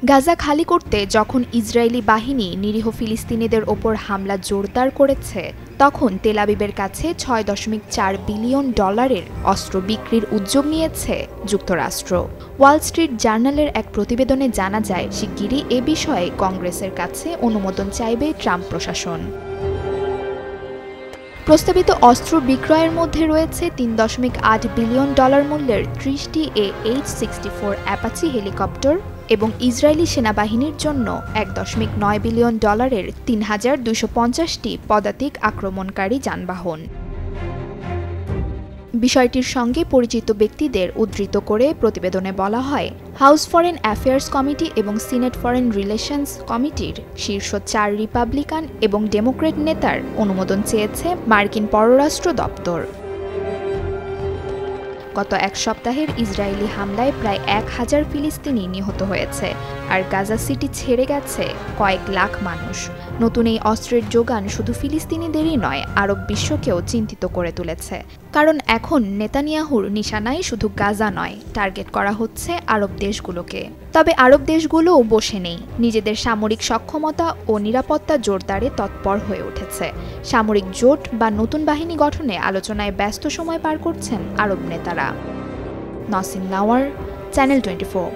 গাজা খালি করতে যখন ইসরায়েলি বাহিনী নিরীহ ফিলিস্তিনিদের ওপর হামলা জোরদার করেছে, তখন তেল আবিবের কাছে $6.4 বিলিয়ন অস্ত্র বিক্রির উদ্যোগ নিয়েছে যুক্তরাষ্ট্র। ওয়াল স্ট্রিট জার্নালের এক প্রতিবেদনে জানা যায়, শিগগিরই এ বিষয়ে কংগ্রেসের কাছে অনুমোদন চাইবে ট্রাম্প প্রশাসন। প্রস্তাবিত অস্ত্র বিক্রয়ের মধ্যে রয়েছে $3.8 বিলিয়ন মূল্যের 30টি AH-64 অ্যাপাচি হেলিকপ্টার এবং ইসরায়েলি সেনাবাহিনীর জন্য $1.9 বিলিয়ন 3250টি পদাতিক আক্রমণকারী যানবাহন। বিষয়টির সঙ্গে পরিচিত ব্যক্তিদের উদ্ধৃত করে প্রতিবেদনে বলা হয়, হাউস ফরেন অ্যাফেয়ার্স কমিটি এবং সিনেট ফরেন রিলেশনস কমিটির শীর্ষ 4 রিপাবলিকান এবং ডেমোক্র্যাট নেতার অনুমোদন চেয়েছে মার্কিন পররাষ্ট্র দপ্তর। গত এক সপ্তাহের ইসরায়েলি হামলায় প্রায় 1000 ফিলিস্তিনি নিহত হয়েছে, আর গাজা সিটি ছেড়ে গেছে কয়েক লাখ মানুষ। নতুন এই অস্ত্রের যোগান শুধু ফিলিস্তিনিদেরই নয়, আরব বিশ্বকেও চিন্তিত করে তুলেছে। কারণ এখন নেতানিয়াহুর নিশানায় শুধু গাজা নয়, টার্গেট করা হচ্ছে আরব দেশগুলোকে। তবে আরব দেশগুলোও বসে নেই, নিজেদের সামরিক সক্ষমতা ও নিরাপত্তা জোরদারে তৎপর হয়ে উঠেছে। সামরিক জোট বা নতুন বাহিনী গঠনে আলোচনায় ব্যস্ত সময় পার করছেন আরব নেতারা। Nasin lover, channel 24।